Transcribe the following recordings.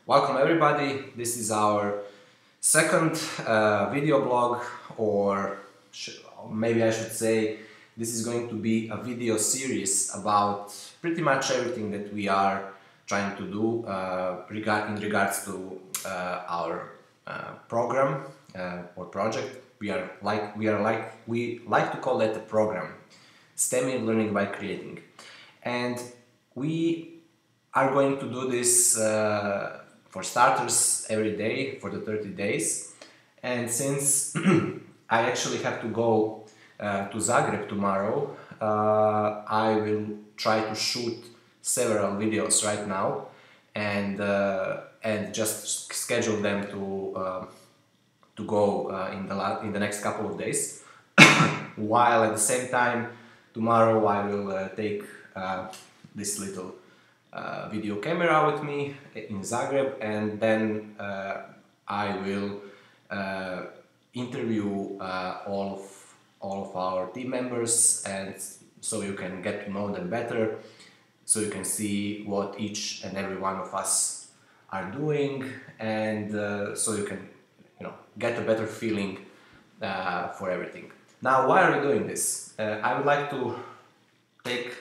Welcome everybody, this is our second video blog, or maybe I should say this is going to be a video series about pretty much everything that we are trying to do in regards to our program or project. We like to call that a program, STEMI, Learning by Creating, and we are going to do this for starters every day for the 30 days. And since I actually have to go to Zagreb tomorrow, I will try to shoot several videos right now and just schedule them to go in the next couple of days. While at the same time tomorrow I will take this little video camera with me in Zagreb, and then I will interview all of our team members, and so you can get to know them better, so you can see what each and every one of us are doing, and so you can get a better feeling for everything. Now, why are we doing this? I would like to take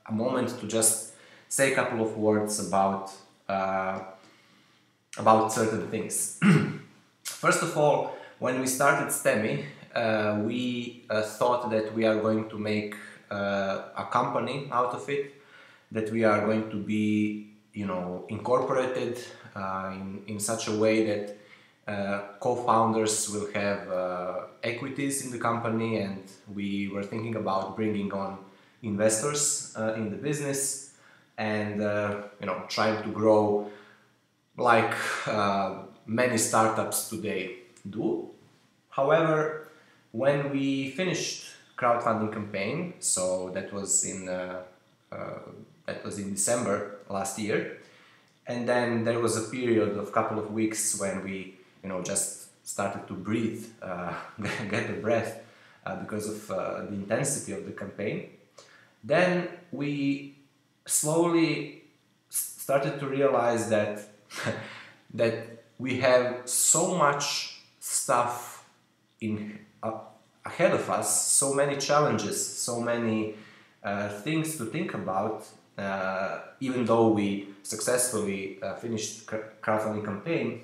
a moment to just say a couple of words about certain things. First of all, when we started STEMI, we thought that we are going to make a company out of it, that we are going to be, incorporated in such a way that co-founders will have equities in the company, and we were thinking about bringing on investors in the business, and trying to grow like many startups today do. However, when we finished crowdfunding campaign, so that was in December last year, and then there was a period of couple of weeks when we just started to breathe, get a breath because of the intensity of the campaign. Then we slowly started to realize that that we have so much stuff ahead of us, so many challenges, so many things to think about. Even though we successfully finished crowdfunding campaign,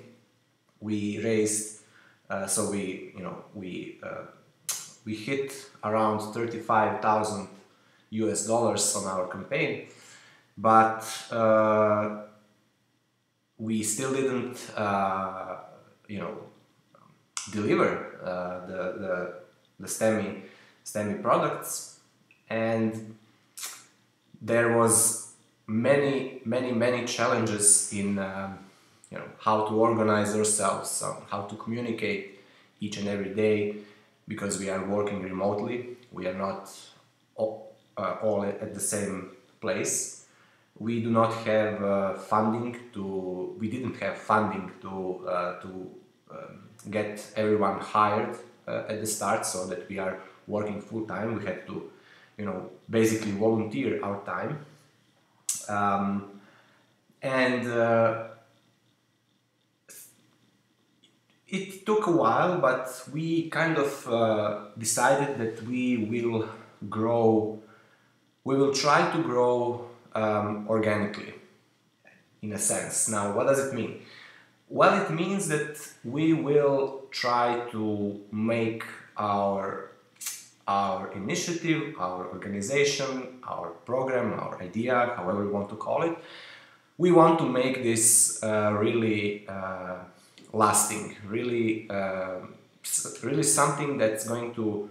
we raised we hit around $35,000 on our campaign, but we still didn't deliver the STEMI products, and there was many challenges in how to organize ourselves, how to communicate each and every day, because we are working remotely. We are not all at the same place. We do not have funding we didn't have funding to get everyone hired at the start, so that we are working full time. We had to basically volunteer our time, and it took a while, but we kind of decided that we will try to grow organically, in a sense. Now, what does it mean? Well, it means that we will try to make our initiative, our organization, our program, our idea, however we want to call it, we want to make this really lasting, really something that's going to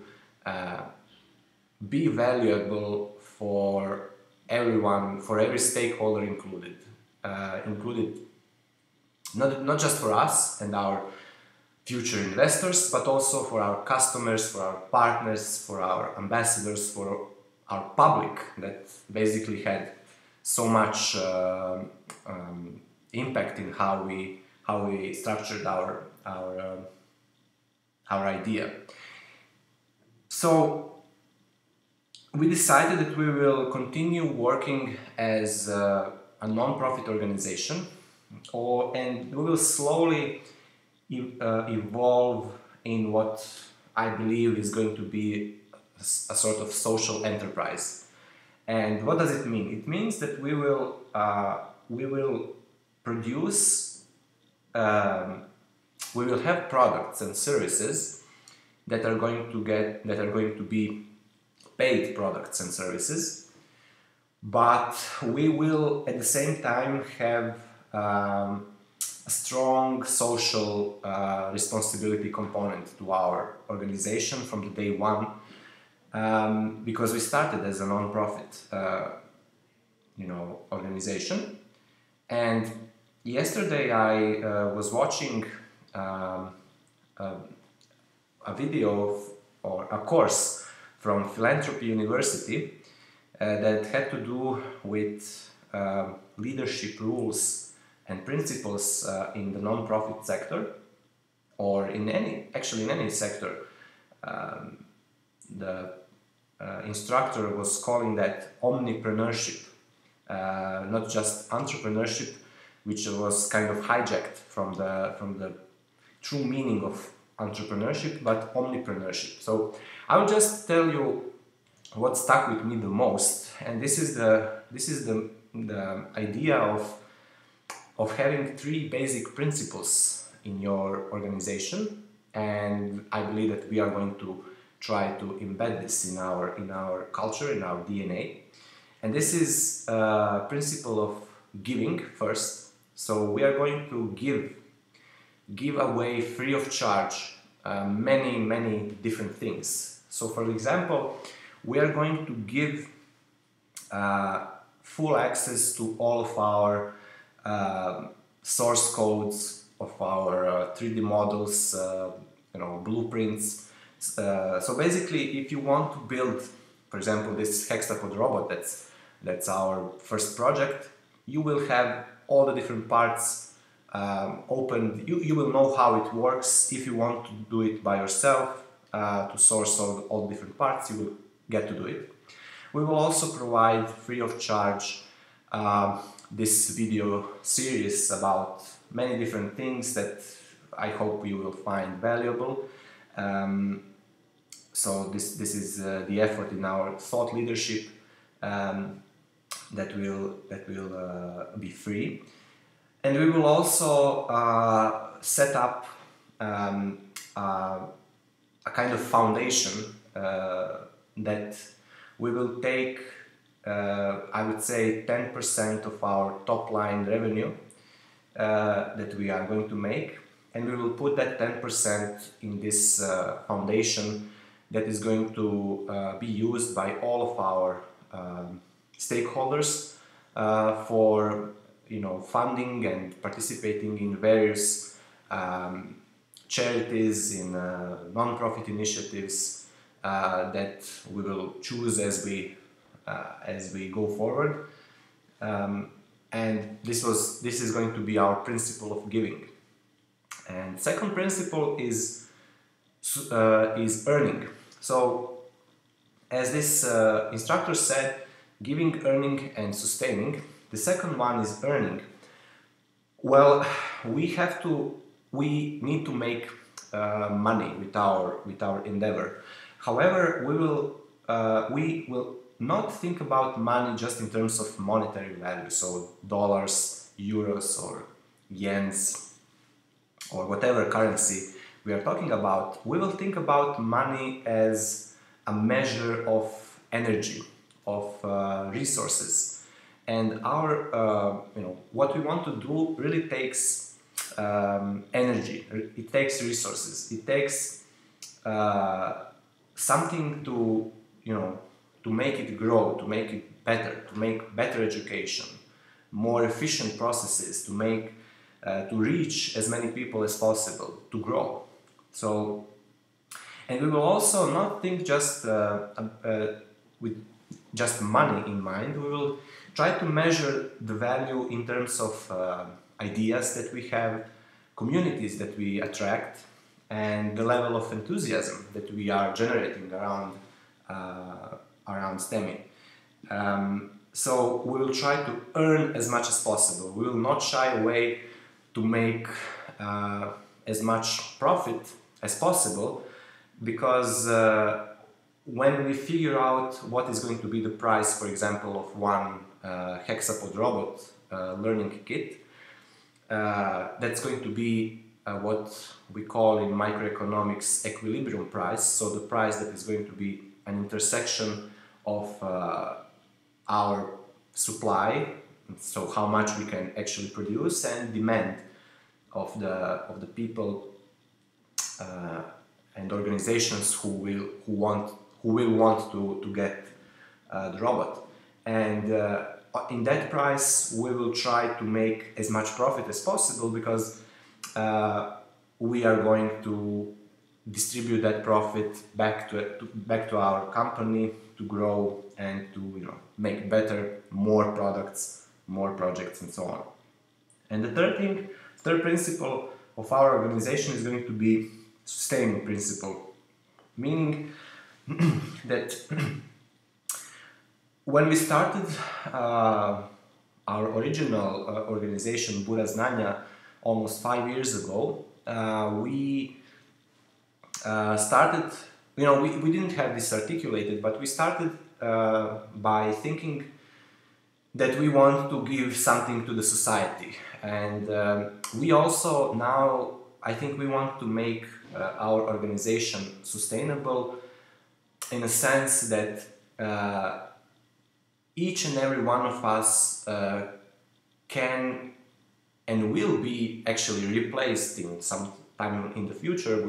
be valuable for everyone, for every stakeholder included, not just for us and our future investors, but also for our customers, for our partners, for our ambassadors, for our public that basically had so much impact in how we structured our idea. So we decided that we will continue working as a non-profit organization. and we will slowly evolve in what I believe is going to be a sort of social enterprise. And what does it mean? It means that we will produce, we will have products and services that are going to be paid products and services, but we will at the same time have a strong social responsibility component to our organization from the day one, because we started as a non-profit organization. And yesterday I was watching a video or a course from Philanthropy University that had to do with leadership rules and principles in the non-profit sector, or in any sector. The instructor was calling that omnipreneurship, not just entrepreneurship, which was kind of hijacked from the true meaning of entrepreneurship, but omnipreneurship. So I will just tell you what stuck with me the most, and this is the idea of having 3 basic principles in your organization, and I believe that we are going to try to embed this in our culture, in our DNA. And this is principle of giving first. So we are going to give away free of charge many different things. So for example, we are going to give full access to all of our source codes of our 3D models, blueprints. So basically, if you want to build, for example, this hexapod robot, that's our first project, you will have all the different parts opened. You will know how it works. If you want to do it by yourself, to source all the different parts, you will get to do it. We will also provide free of charge this video series about many different things that I hope you will find valuable. So this is the effort in our thought leadership that will be free, and we will also set up a kind of foundation that we will take, I would say, 10% of our top line revenue that we are going to make, and we will put that 10% in this foundation that is going to be used by all of our stakeholders for funding and participating in various charities, in non-profit initiatives that we will choose as we go forward, and this is going to be our principle of giving. And second principle is earning. So as this instructor said, giving, earning and sustaining. The second one is earning. Well, we need to make money with our endeavor. However, we will not think about money just in terms of monetary value, so dollars, euros or yens or whatever currency we are talking about. We will think about money as a measure of energy, of resources, and our what we want to do really takes energy. It takes resources. It takes something to make it grow, to make it better, to make better education, more efficient processes, to reach as many people as possible, to grow. So, and we will also not think just with just money in mind. We will try to measure the value in terms of ideas that we have, communities that we attract, and the level of enthusiasm that we are generating around STEMI. So we will try to earn as much as possible. We will not shy away to make as much profit as possible, because when we figure out what is going to be the price, for example, of one hexapod robot learning kit, that's going to be what we call in microeconomics equilibrium price, so the price that is going to be an intersection of our supply, so how much we can actually produce, and demand of the people and organizations who will want to get the robot. And in that price we will try to make as much profit as possible, because we are going to distribute that profit back to our company to grow and to make better, more products, more projects, and so on. And the third principle of our organization is going to be sustaining principle, meaning that when we started our original organization Bura Znanja almost 5 years ago, we started, we didn't have this articulated, but we started by thinking that we want to give something to the society. And we also now, I think we want to make our organization sustainable in a sense that each and every one of us can and will be actually replaced in some time in the future.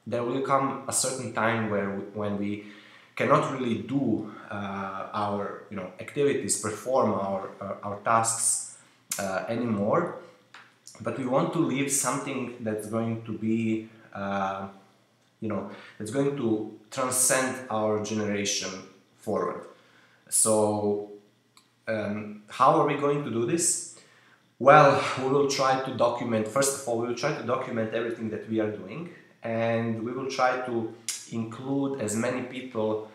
There will come a certain time when we cannot really do our activities, perform our tasks anymore, but we want to leave something that's going to be that's going to transcend our generation forward. So how are we going to do this? Well, we will try to document, first of all, we will try to document everything that we are doing, and we will try to include as many people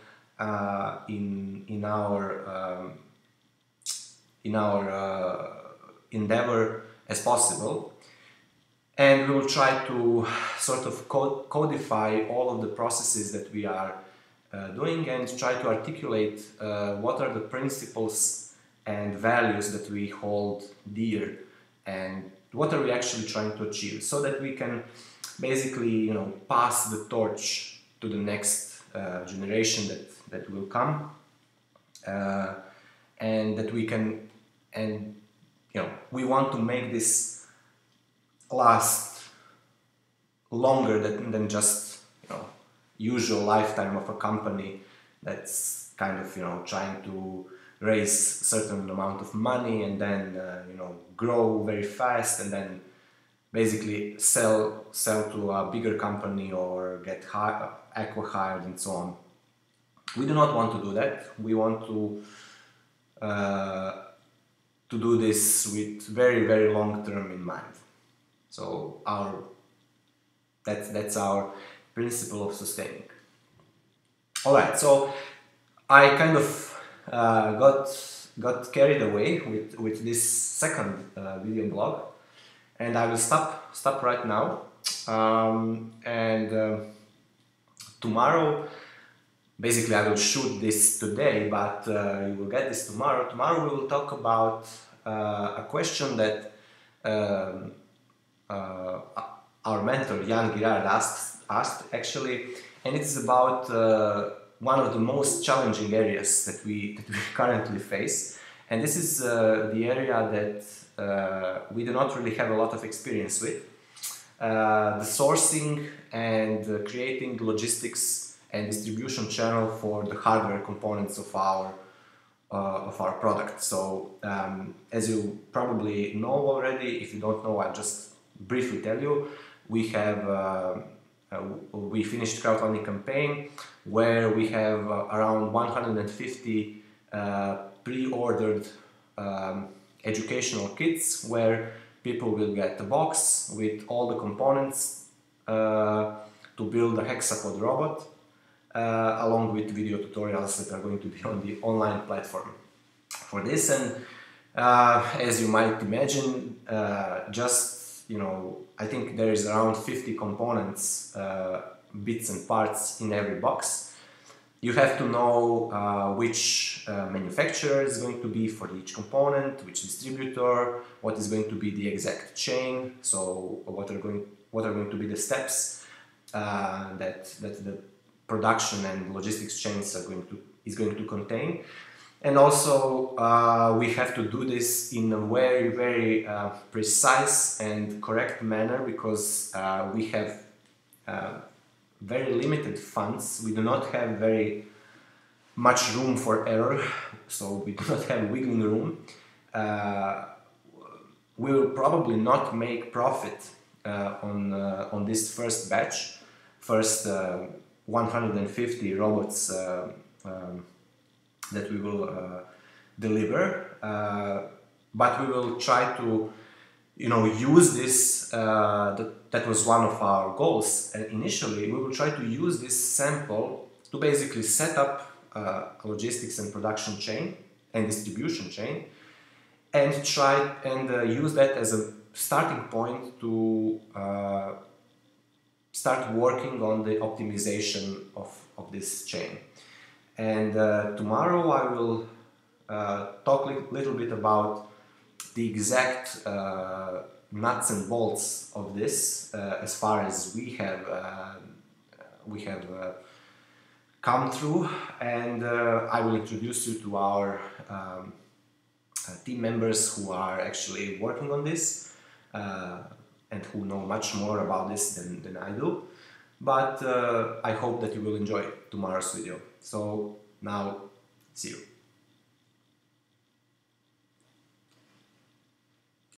in our endeavor as possible, and we will try to sort of codify all of the processes that we are doing, and try to articulate what are the principles and values that we hold dear, and what are we actually trying to achieve, so that we can basically pass the torch to the next generation that will come, and that we can, and we want to make this last longer than just usual lifetime of a company that's kind of trying to raise a certain amount of money and then grow very fast and then basically sell to a bigger company or get acqui-hired and so on. We do not want to do that. We want to do this with very, very long term in mind. So that's our principle of sustaining. All right, so I kind of got carried away with this second video blog, and I will stop right now. Tomorrow, basically I will shoot this today, but you will get this tomorrow. Tomorrow we will talk about a question that our mentor Jan Girard asked actually, and it's about one of the most challenging areas that we currently face, and this is the area that we do not really have a lot of experience with, the sourcing and creating logistics and distribution channel for the hardware components of our product. So as you probably know already, if you don't know, I'll just briefly tell you. We have we finished crowdfunding campaign where we have around 150 pre-ordered educational kits, where people will get a box with all the components to build a hexapod robot, along with video tutorials that are going to be on the online platform. for this. And as you might imagine, I think there is around 50 components, bits and parts in every box. You have to know which manufacturer is going to be for each component, which distributor, what is going to be the exact chain, so what are going to be the steps that the production and logistics chains is going to contain. And also we have to do this in a very, very precise and correct manner, because we have very limited funds. We do not have very much room for error, so we do not have wiggling room. We will probably not make profit on this first batch, first 150 robots that we will deliver, but we will try to use this. That was one of our goals initially. We will try to use this sample to basically set up a logistics and production chain and distribution chain, and try and use that as a starting point to start working on the optimization of this chain. And tomorrow I will talk a little bit about the exact nuts and bolts of this, as far as we have come through, and I will introduce you to our team members who are actually working on this and who know much more about this than I do. But I hope that you will enjoy tomorrow's video. So now, see you.